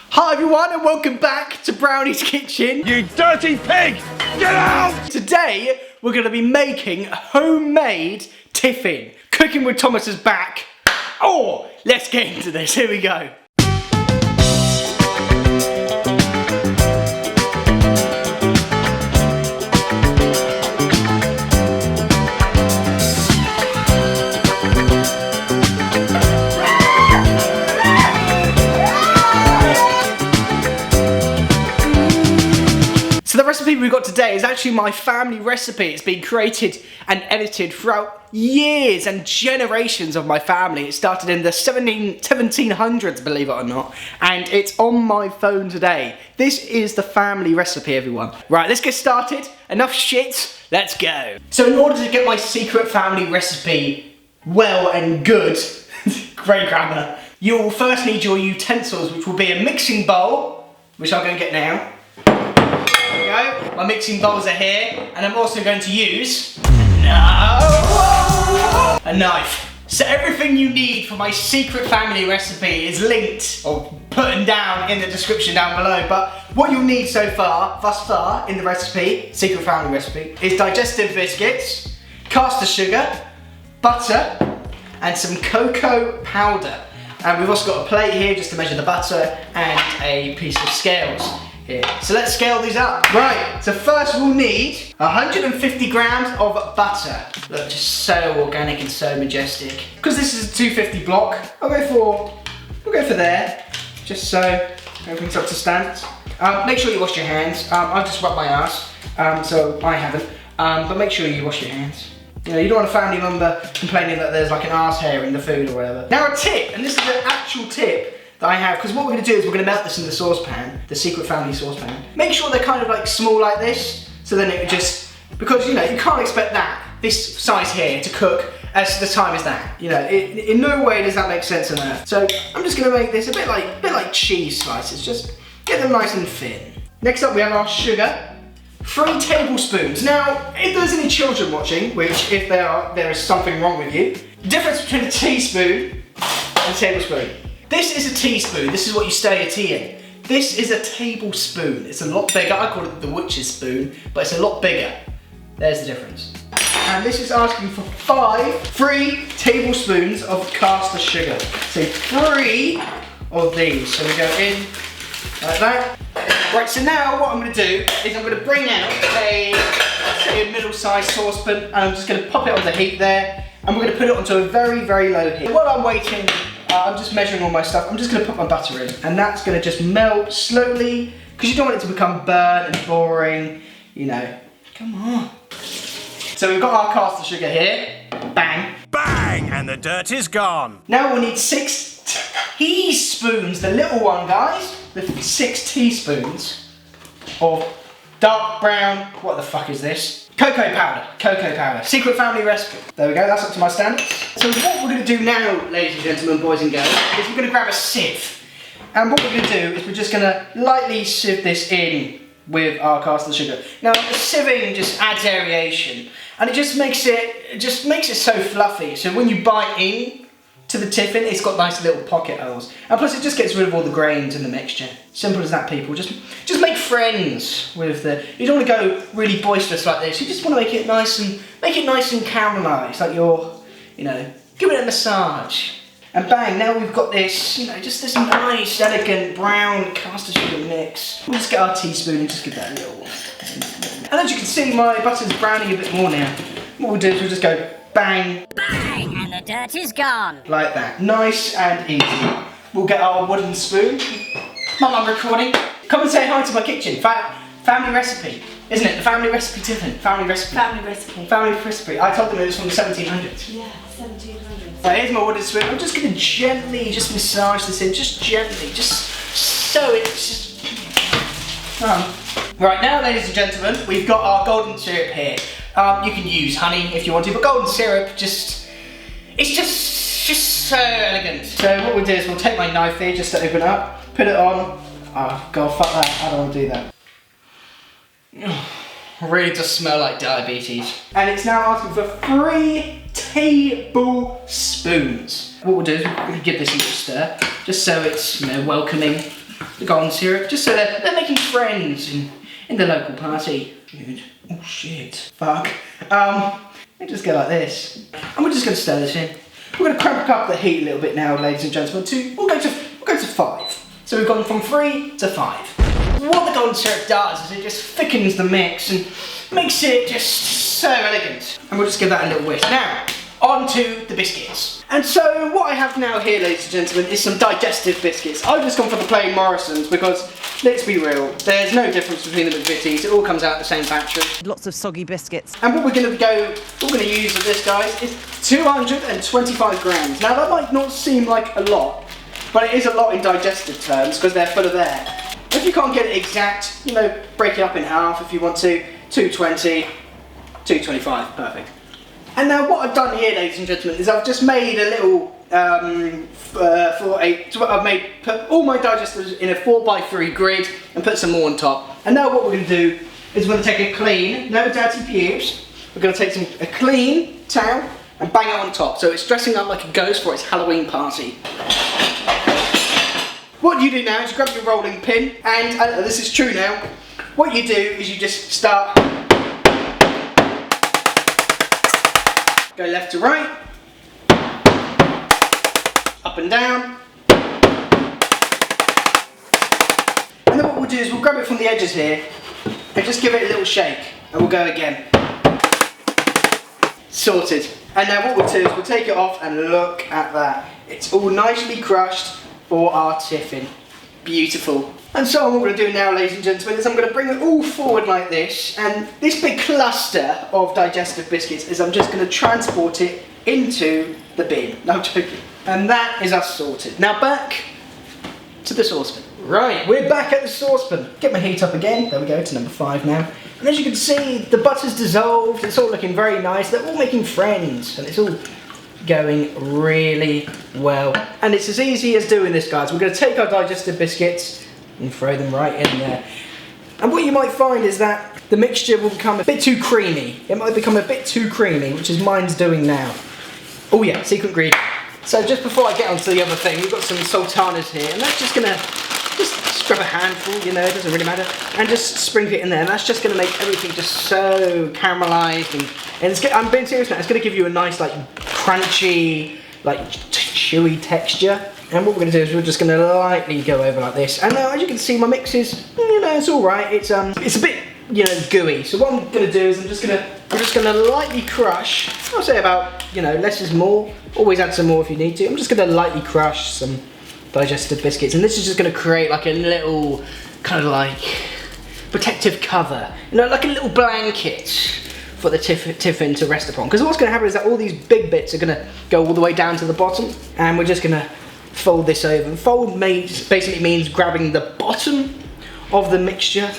Hi everyone and welcome back to Brownie's Kitchen. You dirty pig! Get out! Today we're going to be making homemade tiffin. Cooking with Thomas is back. Oh, let's get into this. Here we go. So the recipe we've got today is actually my family recipe. It's been created and edited throughout years and generations of my family. It started in the 1700s, believe it or not, and it's on my phone today. This is the family recipe, everyone. Right, let's get started. Enough shit, let's go. So in order to get my secret family recipe well and good, great grammar, you'll first need your utensils, which will be a mixing bowl, which I'll go and get now. There we go. My mixing bowls are here, and I'm also going to use a knife. So everything you need for my secret family recipe is linked or put down in the description down below. But what you'll need thus far in the recipe, secret family recipe, is digestive biscuits, caster sugar, butter, and some cocoa powder. And we've also got a plate here just to measure the butter and a piece of scales. Here. So let's scale these up. Right, so first we'll need 150 grams of butter. Look, just so organic and so majestic. Because this is a 250 block, we'll go for there, just so everything's up to standards. Make sure you wash your hands. I've just rubbed my ass, so I haven't. But make sure you wash your hands. You know, you don't want a family member complaining that there's like an arse hair in the food or whatever. Now a tip, and this is an actual tip that I have, because what we're going to do is we're going to melt this in the saucepan, the secret family saucepan. Make sure they're kind of like small like this, so then it would just, because you know, you can't expect this size here to cook as the time as that. You know, in no way does that make sense on earth. So I'm just going to make this a bit like cheese slices, just get them nice and thin. Next up we have our sugar. 3 tablespoons. Now, if there's any children watching, which if there are, there is something wrong with you, the difference between a teaspoon and a tablespoon. This is a teaspoon, this is what you stir your tea in. This is a tablespoon, it's a lot bigger. I call it the witch's spoon, but it's a lot bigger. There's the difference. And this is asking for 3 tablespoons of caster sugar. So 3 of these. So we go in like that. Right, so now what I'm going to do is I'm going to bring out a middle-sized saucepan, and I'm just going to pop it on the heat there, and we're going to put it onto a very, very low heat. While I'm waiting, I'm just measuring all my stuff. I'm just going to put my butter in, and that's going to just melt slowly, because you don't want it to become burnt and boring, you know. Come on. So we've got our caster sugar here. Bang. Bang! And the dirt is gone. Now we'll need 6 teaspoons, the little one, guys. The 6 teaspoons of dark brown, what the fuck is this? Cocoa powder, secret family recipe. There we go, that's up to my standards. So what we're gonna do now, ladies and gentlemen, boys and girls, is we're gonna grab a sieve. And what we're gonna do is we're just gonna lightly sieve this in with our caster sugar. Now the sieving just adds aeration, and it just makes it so fluffy. So when you bite in to the tiffin, it's got nice little pocket holes. And plus it just gets rid of all the grains in the mixture. Simple as that, people. Just make friends with the, you don't want to go really boisterous like this. You just want to make it nice and caramelized, like you're, you know, give it a massage. And bang, now we've got this, you know, just this nice, elegant brown caster sugar mix. We'll just get our teaspoon and just give that a little. And as you can see, my butter's browning a bit more now. What we'll do is we'll just go bang. Bang, and the dirt is gone. Like that, nice and easy. We'll get our wooden spoon. Mum, I'm recording. Come and say hi to my kitchen. Family recipe, isn't it? The family recipe tiffin. Family recipe. Family recipe. Family recipe. I told them it was from the 1700s. Yeah, 1700s. Right, here's my wooden spoon. I'm just going to gently just massage this in, just gently, just so it's just. Right, now, ladies and gentlemen, we've got our golden syrup here. You can use honey if you want to, but golden syrup it's just so elegant. So what we'll do is we'll take my knife here just to open it up, put it on. Oh god, fuck that, I don't want to do that. Really does smell like diabetes. And it's now asking for 3 tablespoons. What we'll do is we'll give this a little stir, just so it's, you know, welcoming. the golden syrup, just so they're making friends in the local party. Good. Oh shit. Fuck. Let me just go like this. And we're just going to stir this in. We're going to crank up the heat a little bit now, ladies and gentlemen, we'll go to 5. So we've gone from 3 to 5. What the golden syrup does is it just thickens the mix and makes it just so elegant. And we'll just give that a little whisk. Now, on to the biscuits. And so what I have now here, ladies and gentlemen, is some digestive biscuits. I've just gone for the plain Morrison's because, let's be real, there's no difference between the McVitie's. It all comes out of the same factory. Lots of soggy biscuits. And what we're going to use with this, guys, is 225 grams. Now that might not seem like a lot, but it is a lot in digestive terms because they're full of air. If you can't get it exact, you know, break it up in half if you want to. 220, 225, perfect. And now what I've done here, ladies and gentlemen, is I've just made a little, put all my digestives in a 4x3 grid and put some more on top. And now what we're going to do is we're going to take a clean, no dirty pubes, we're going to take a clean towel and bang it on top so it's dressing up like a ghost for its Halloween party. What you do now is you grab your rolling pin and this is true now, what you do is you just start, go left to right, up and down, and then what we'll do is we'll grab it from the edges here and just give it a little shake and we'll go again. Sorted. And now what we'll do is we'll take it off and look at that. It's all nicely crushed for our tiffin. Beautiful. And so what we're going to do now, ladies and gentlemen, is I'm going to bring it all forward like this, and this big cluster of digestive biscuits is I'm just going to transport it into the bin. No, I'm joking. And that is us sorted. Now back to the saucepan. Right, we're back at the saucepan. Get my heat up again. There we go, to number 5 now. And as you can see, the butter's dissolved. It's all looking very nice. They're all making friends, and it's all going really well. And it's as easy as doing this, guys. We're going to take our digestive biscuits and throw them right in there. And what you might find is that the mixture will become a bit too creamy. It might become a bit too creamy, which is mine's doing now. Oh yeah, secret ingredient. So just before I get onto the other thing, we've got some sultanas here, and that's just gonna grab a handful, you know, it doesn't really matter, and just sprinkle it in there, and that's just gonna make everything just so caramelized, and it's I'm being serious now, it's gonna give you a nice, like, crunchy, like, chewy texture. And what we're going to do is we're just going to lightly go over like this. And now, as you can see, my mix is, you know, it's all right. It's a bit, you know, gooey. So what I'm going to do is I'm just going to lightly crush. I'll say about, you know, less is more. Always add some more if you need to. I'm just going to lightly crush some digestive biscuits, and this is just going to create like a little kind of like protective cover, you know, like a little blanket for the tiffin to rest upon. Because what's going to happen is that all these big bits are going to go all the way down to the bottom, and we're just going to fold this over. And fold basically means grabbing the bottom of the mixture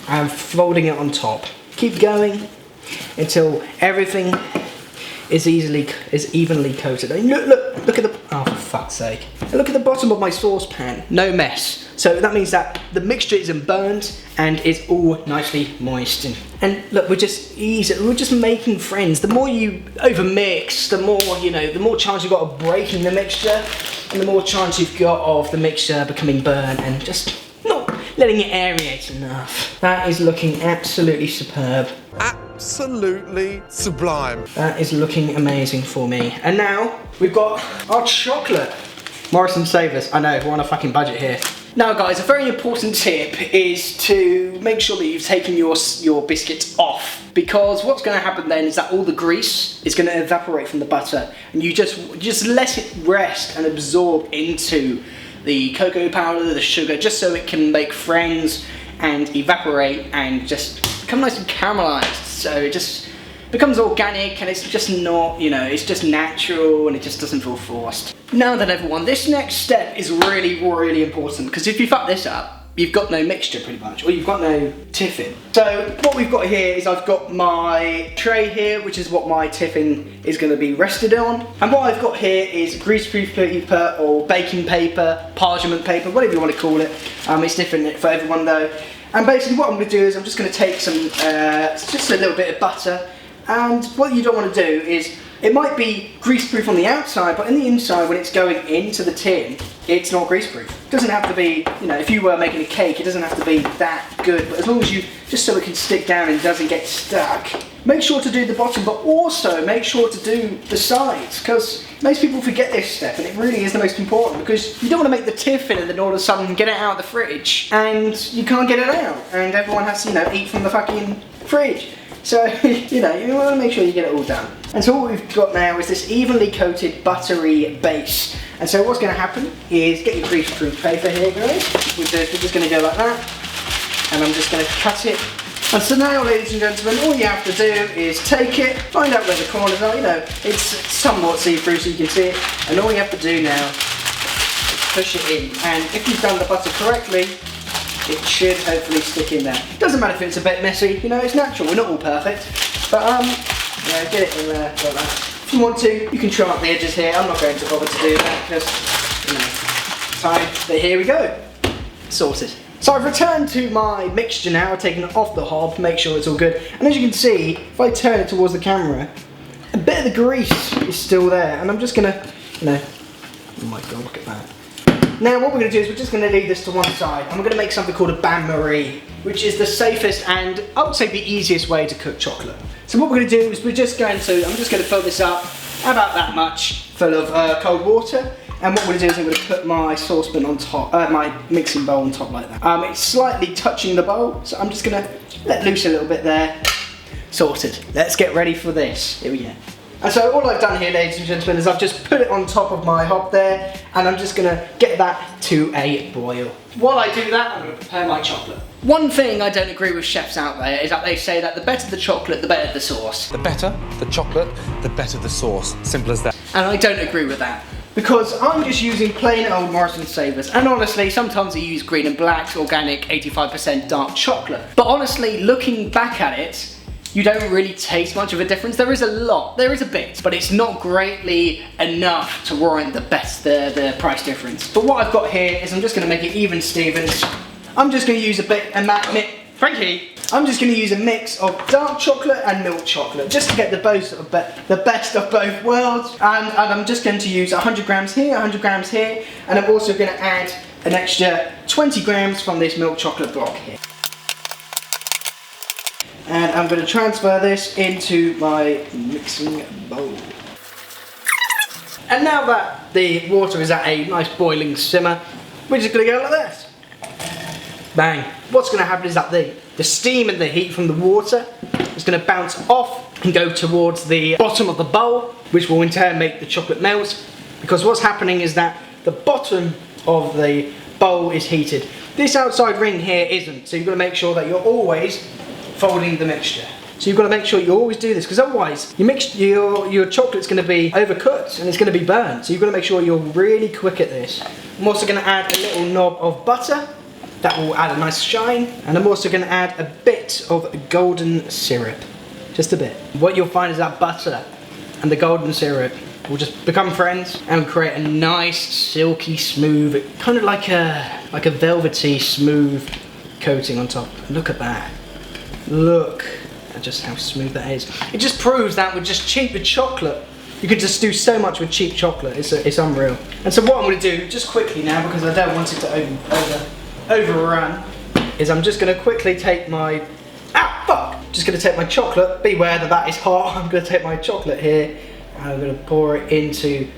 and folding it on top. Keep going until everything is evenly coated. I mean, look at the, oh for fuck's sake. Look at the bottom of my saucepan, no mess. So that means that the mixture isn't burned and it's all nicely moist. And look, we're just making friends. The more you overmix, the more, you know, the more chance you've got of breaking the mixture, and the more chance you've got of the mixture becoming burnt and just not letting it aerate enough. That is looking absolutely superb. Absolutely sublime. That is looking amazing for me. And now we've got our chocolate. Morrison save us. I know, we're on a fucking budget here. Now guys, a very important tip is to make sure that you've taken your biscuits off, because what's going to happen then is that all the grease is going to evaporate from the butter, and you just let it rest and absorb into the cocoa powder, the sugar, just so it can make friends and evaporate and just become nice and caramelized. So it just becomes organic, and it's just not, you know, it's just natural, and it just doesn't feel forced. Now then everyone, this next step is really, really important, because if you fuck this up, you've got no mixture pretty much, or you've got no tiffin. So what we've got here is I've got my tray here, which is what my tiffin is going to be rested on. And what I've got here is greaseproof paper or baking paper, parchment paper, whatever you want to call it. It's different for everyone though. And basically what I'm going to do is I'm just going to take some, just a little bit of butter. And what you don't want to do is It might be grease-proof on the outside, but in the inside, when it's going into the tin, it's not grease-proof. It doesn't have to be, you know, if you were making a cake, it doesn't have to be that good, but as long as you, just so it can stick down and doesn't get stuck. Make sure to do the bottom, but also make sure to do the sides, because most people forget this step, and it really is the most important, because you don't want to make the tiff in and then all of a sudden get it out of the fridge, and you can't get it out, and everyone has to, you know, eat from the fucking fridge. So, you know, you want to make sure you get it all done. And so what we've got now is this evenly coated buttery base. And so what's going to happen is get your grease-proof paper here, guys. We're just going to go like that. And I'm just going to cut it. And so now, ladies and gentlemen, all you have to do is take it, find out where the corners are. You know, it's somewhat see-through so you can see it. And all you have to do now is push it in. And if you've done the butter correctly, it should hopefully stick in there. Doesn't matter if it's a bit messy, you know, it's natural, we're not all perfect. But yeah, get it in there like that. If you want to, you can trim up the edges here. I'm not going to bother to do that because, you know, time. But here we go. Sorted. So I've returned to my mixture now, taken it off the hob, make sure it's all good. And as you can see, if I turn it towards the camera, a bit of the grease is still there. And I'm just gonna, you know, oh my god, look at that. Now what we're going to do is we're just going to leave this to one side and we're going to make something called a bain-marie, which is the safest and I would say the easiest way to cook chocolate. So what we're going to do is I'm just going to fill this up about that much full of cold water, and what we're going to do is I'm going to put my saucepan on top, my mixing bowl on top like that. It's slightly touching the bowl, so I'm just going to let loose a little bit there. Sorted. Let's get ready for this. Here we go. And so all I've done here, ladies and gentlemen, is I've just put it on top of my hob there, and I'm just gonna get that to a boil. While I do that, I'm gonna prepare my chocolate. One thing I don't agree with chefs out there is that they say that the better the chocolate, the better the sauce. The better the chocolate, the better the sauce. Simple as that. And I don't agree with that. Because I'm just using plain old Morrison Savers, and honestly, sometimes I use green and black's organic 85% dark chocolate. But honestly, looking back at it, you don't really taste much of a difference. There is a lot, there is a bit, but it's not greatly enough to warrant the price difference. But what I've got here is I'm just gonna make it even Stevens. I'm just gonna use Frankie! I'm just gonna use a mix of dark chocolate and milk chocolate, just to get the best of both worlds. And I'm just going to use 100 grams here, 100 grams here, and I'm also gonna add an extra 20 grams from this milk chocolate block here. And I'm going to transfer this into my mixing bowl. And now that the water is at a nice boiling simmer, we're just going to go like this. Bang. What's going to happen is that the steam and the heat from the water is going to bounce off and go towards the bottom of the bowl, which will in turn make the chocolate melt. Because what's happening is that the bottom of the bowl is heated. This outside ring here isn't, so you've got to make sure that you're always folding the mixture. So you've got to make sure you always do this, because otherwise your chocolate's going to be overcooked and it's going to be burnt. So you've got to make sure you're really quick at this. I'm also going to add a little knob of butter. That will add a nice shine. And I'm also going to add a bit of golden syrup. Just a bit. What you'll find is that butter and the golden syrup will just become friends and create a nice, silky, smooth, kind of like a velvety, smooth coating on top. Look at that. Look at just how smooth that is. It just proves that with just cheap chocolate, you can just do so much with cheap chocolate. It's unreal. And so what I'm going to do, just quickly now, because I don't want it to overrun, is I'm just going to quickly take my... Just going to take my chocolate. Beware that is hot. I'm going to take my chocolate here, and I'm going to pour it into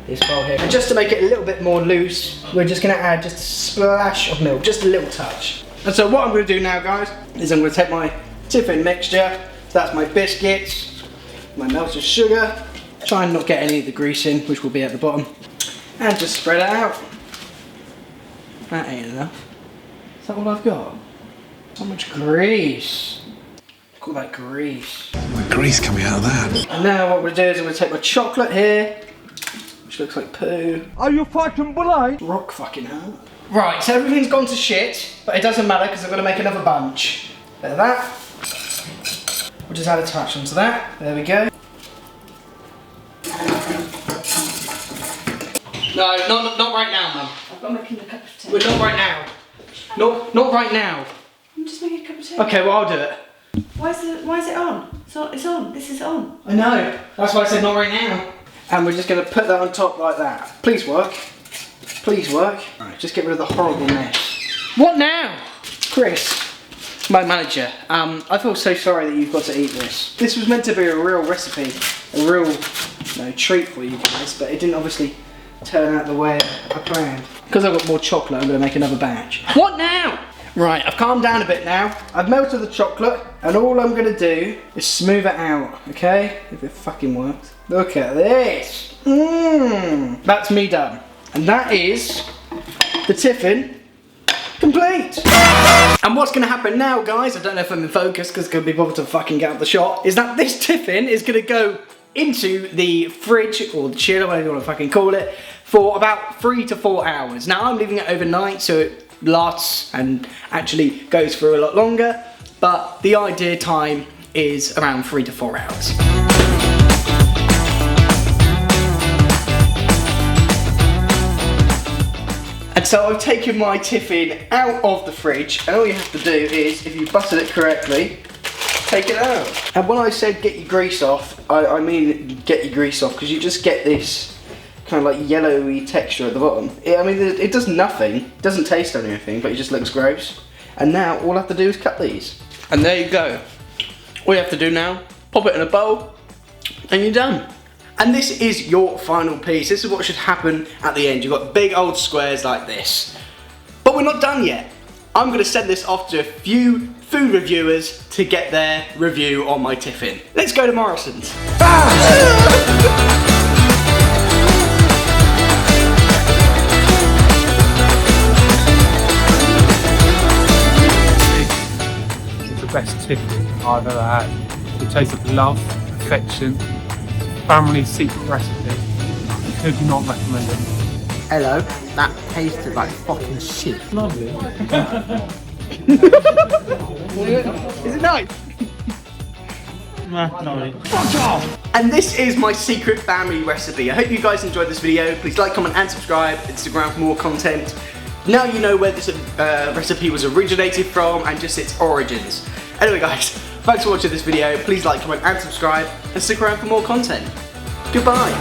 this bowl here. And just to make it a little bit more loose, we're just going to add just a splash of milk, just a little touch. And so what I'm going to do now, guys, is I'm going to take my tiffin mixture. So that's my biscuits, my melted sugar. Try and not get any of the grease in, which will be at the bottom. And just spread it out. That ain't enough. Is that all I've got? So much grease. Look at all that grease. The grease coming out of that. And now what we're going to do is I'm going to take my chocolate here, which looks like poo. Are you fucking blind? Rock fucking hell. Right, so everything's gone to shit, but it doesn't matter because I'm going to make another bunch. Bit of that. We'll just add a touch onto that. There we go. No, not right now, Mum. I've got making a cup of tea. We're not right now. Not right now. I'm just making a cup of tea. Okay, well I'll do it. Why is it on? It's on. This is on. I know. That's why I said not right now. And we're just going to put that on top like that. Please work. Please work. Alright, just get rid of the horrible mess. What now? Chris, my manager, I feel so sorry that you've got to eat this. This was meant to be a real recipe, a real treat for you guys, but it didn't obviously turn out the way I planned. Because I've got more chocolate, I'm going to make another batch. What now? Right, I've calmed down a bit now. I've melted the chocolate, and all I'm going to do is smooth it out, okay? If it fucking works. Look at this. That's me done. And that is the tiffin complete. And what's going to happen now, guys, I don't know if I'm in focus because it's going to be bothered to fucking get out the shot, is that this tiffin is going to go into the fridge, or the chiller, whatever you want to fucking call it, for about 3 to 4 hours. Now, I'm leaving it overnight, so it lasts and actually goes for a lot longer, but the ideal time is around 3 to 4 hours. And so I've taken my tiffin out of the fridge, and all you have to do is, if you buttered it correctly, take it out. And when I said get your grease off, I mean get your grease off, because you just get this kind of like yellowy texture at the bottom. It does nothing, it doesn't taste anything, but it just looks gross. And now all I have to do is cut these. And there you go. All you have to do now, pop it in a bowl, and you're done. And this is your final piece. This is what should happen at the end. You've got big old squares like this. But we're not done yet. I'm going to send this off to a few food reviewers to get their review on my tiffin. Let's go to Morrison's. It's the best tiffin I've ever had. It tastes of love, affection, family secret recipe. Could not recommend it. Hello, that tasted like fucking shit. Lovely. Is it nice? Nah, not really. Fuck off! And this is my secret family recipe. I hope you guys enjoyed this video. Please like, comment and subscribe. Instagram for more content. Now you know where this recipe was originated from and just its origins. Anyway guys, thanks for watching this video. Please like, comment and subscribe and stick around for more content. Goodbye.